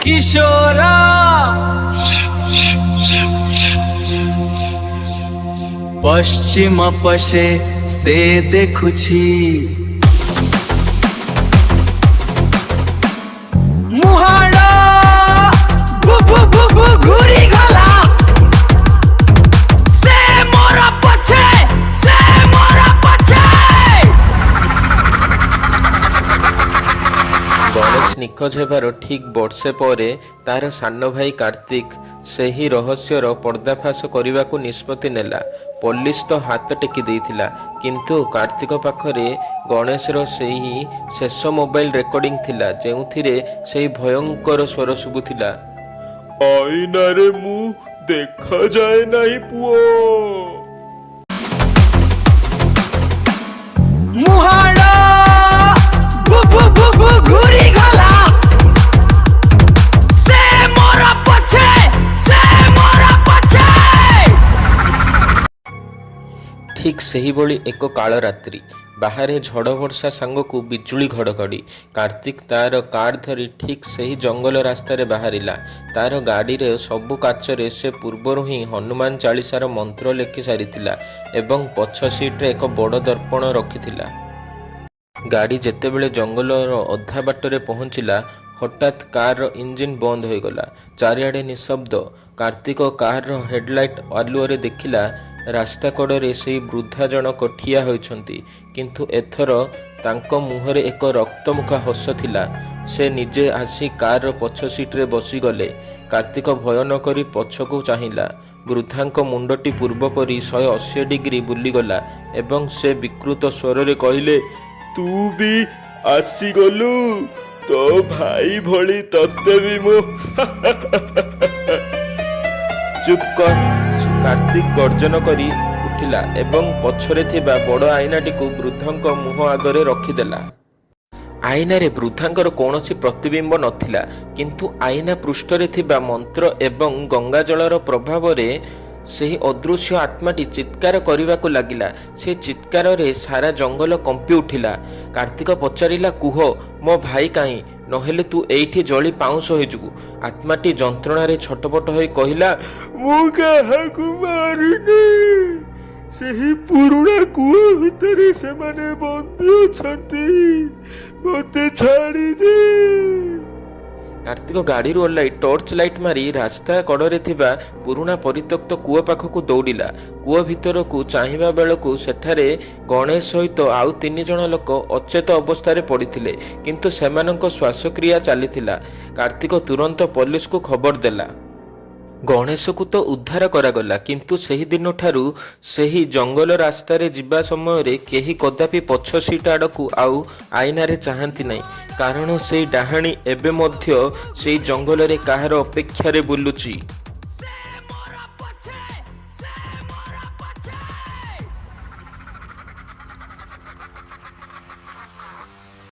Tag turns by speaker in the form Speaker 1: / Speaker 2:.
Speaker 1: କିଶୋର ପଶ୍ଚିମ ପଶେ ସେ ଦେଖୁଛି ମୁହାଣ ଘୁରି ଗଲା ସେ ମୋର ପଛେ ସେ ମୋର ପଛେ।
Speaker 2: ଗଣେଶ ନିଖୋଜ ହେବାର ଠିକ୍ ବର୍ଷେ ପରେ ତାର ସାନ ଭାଇ କାର୍ତ୍ତିକ ସେହି ରହସ୍ୟର ପର୍ଦ୍ଦାଫାଶ କରିବାକୁ ନିଷ୍ପତ୍ତି ନେଲା। ପୋଲିସ ତ ହାତ ଟେକି ଦେଇଥିଲା, କିନ୍ତୁ କାର୍ତ୍ତିକ ପାଖରେ ଗଣେଶର ସେହି ଶେଷ ମୋବାଇଲ ରେକର୍ଡିଂ ଥିଲା, ଯେଉଁଥିରେ ସେହି ଭୟଙ୍କର ସ୍ୱର ଶୁଭୁଥିଲା, ଆଇନାରେ ମୁଁ ଦେଖାଯାଏ ନାହିଁ ପୁଅ।
Speaker 1: ମୁହାଣ ଘୁରି ଗଲା ସେ ମୋର ପଛେ ସେ ମୋର ପଛେ।
Speaker 2: ଠିକ୍ ସେହିଭଳି ଏକ କାଳରାତ୍ରି, ବାହାରେ ଝଡ଼ ବର୍ଷା ସାଙ୍ଗକୁ ବିଜୁଳି ଘଡ଼ଘଡ଼ି। କାର୍ତ୍ତିକ ତାର କାର୍ ଧରି ଠିକ୍ ସେହି ଜଙ୍ଗଲ ରାସ୍ତାରେ ବାହାରିଲା। ତାର ଗାଡ଼ିରେ ସବୁ କାଚରେ ସେ ପୂର୍ବରୁ ହିଁ ହନୁମାନ ଚାଳିଶାର ମନ୍ତ୍ର ଲେଖି ସାରିଥିଲା ଏବଂ ପଛ ସିଟ୍ରେ ଏକ ବଡ଼ ଦର୍ପଣ ରଖିଥିଲା। ଗାଡ଼ି ଯେତେବେଳେ ଜଙ୍ଗଲର ଅଧା ବାଟରେ ପହଞ୍ଚିଲା, ହଠାତ୍ କାରର ଇଞ୍ଜିନ୍ ବନ୍ଦ ହୋଇଗଲା। ଚାରିଆଡ଼େ ନିଶବ୍ଦ। କାର୍ତ୍ତିକ କାରର ହେଡ୍ଲାଇଟ୍ ଆଲୁଅରେ ଦେଖିଲା, ରାସ୍ତା କଡ଼ରେ ସେହି ବୃଦ୍ଧା ଜଣକ ଠିଆ ହୋଇଛନ୍ତି, କିନ୍ତୁ ଏଥର ତାଙ୍କ ମୁହଁରେ ଏକ ରକ୍ତମୁଖା ହସ ଥିଲା। ସେ ନିଜେ ଆସି କାରର ପଛ ସିଟ୍ରେ ବସିଗଲେ। କାର୍ତ୍ତିକ ଭୟ ନ କରି ପଛକୁ ଚାହିଁଲା। ବୃଦ୍ଧାଙ୍କ ମୁଣ୍ଡଟି ପୂର୍ବ ପରି 180 ଡିଗ୍ରୀ ବୁଲିଗଲା ଏବଂ ସେ ବିକୃତ ସ୍ୱରରେ କହିଲେ, ତୁ ବି ଆସିଗଲୁ? ତୋ ଭାଇ ଭଳି ତତେ ବି ମୁଁ ଚୁପ୍ କର। କାର୍ତ୍ତିକ ଗର୍ଜନ କରି ଉଠିଲା ଏବଂ ପଛରେ ଥିବା ବଡ଼ ଆଇନାଟିକୁ ବୃଦ୍ଧଙ୍କ ମୁହଁ ଆଗରେ ରଖିଦେଲା। ଆଇନାରେ ବୃଦ୍ଧାଙ୍କର କୌଣସି ପ୍ରତିବିମ୍ବ ନଥିଲା, କିନ୍ତୁ ଆଇନା ପୃଷ୍ଠରେ ଥିବା ମନ୍ତ୍ର ଏବଂ ଗଙ୍ଗାଜଳର ପ୍ରଭାବରେ ସେହି ଅଦୃଶ୍ୟ ଆତ୍ମାଟି ଚିତ୍କାର କରିବାକୁ ଲାଗିଲା। ସେ ଚିତ୍କାରରେ ସାରା ଜଙ୍ଗଲ କମ୍ପି ଉଠିଲା। କାର୍ତ୍ତିକ ପଚାରିଲା, କୁହ, ମୋ ଭାଇ କାହିଁ? ନହେଲେ ତୁ ଏଇଠି ଜଳି ପାଉଁଶ ହୋଇଯିବୁ। ଆତ୍ମାଟି ଯନ୍ତ୍ରଣାରେ ଛଟପଟ ହୋଇ କହିଲା, ମୁଁ କାହାକୁ ମାରିନି। ସେହି ପୁରୁଣା କୂଅ ଭିତରେ ସେମାନେ ବନ୍ଦୀ ଅଛନ୍ତି। ମୋତେ ଛାଡ଼ିଦେ। କାର୍ତ୍ତିକ ଗାଡ଼ିରୁ ଓହ୍ଲାଇ ଟର୍ଚ୍ଚ ଲାଇଟ୍ ମାରି ରାସ୍ତା କଡ଼ରେ ଥିବା ପୁରୁଣା ପରିତ୍ୟକ୍ତ କୂଅ ପାଖକୁ ଦୌଡ଼ିଲା। କୂଅ ଭିତରକୁ ଚାହିଁବା ବେଳକୁ ସେଠାରେ ଗଣେଶ ସହିତ ଆଉ 3 ଜଣ ଲୋକ ଅଚେତ ଅବସ୍ଥାରେ ପଡ଼ିଥିଲେ, କିନ୍ତୁ ସେମାନଙ୍କ ଶ୍ୱାସକ୍ରିୟା ଚାଲିଥିଲା। କାର୍ତ୍ତିକ ତୁରନ୍ତ ପୋଲିସକୁ ଖବର ଦେଲା। ଗଣେଶକୁ ତ ଉଦ୍ଧାର କରାଗଲା, କିନ୍ତୁ ସେହି ଦିନଠାରୁ ସେହି ଜଙ୍ଗଲ ରାସ୍ତାରେ ଯିବା ସମୟରେ କେହି କଦାପି ପଛ ସିଟ୍ ଆଡ଼କୁ ଆଉ ଆଇନାରେ ଚାହାନ୍ତି ନାହିଁ, କାରଣ ସେଇ ଡାହାଣୀ ଏବେ ମଧ୍ୟ ସେଇ ଜଙ୍ଗଲରେ କାହାର ଅପେକ୍ଷାରେ ବୁଲୁଛି।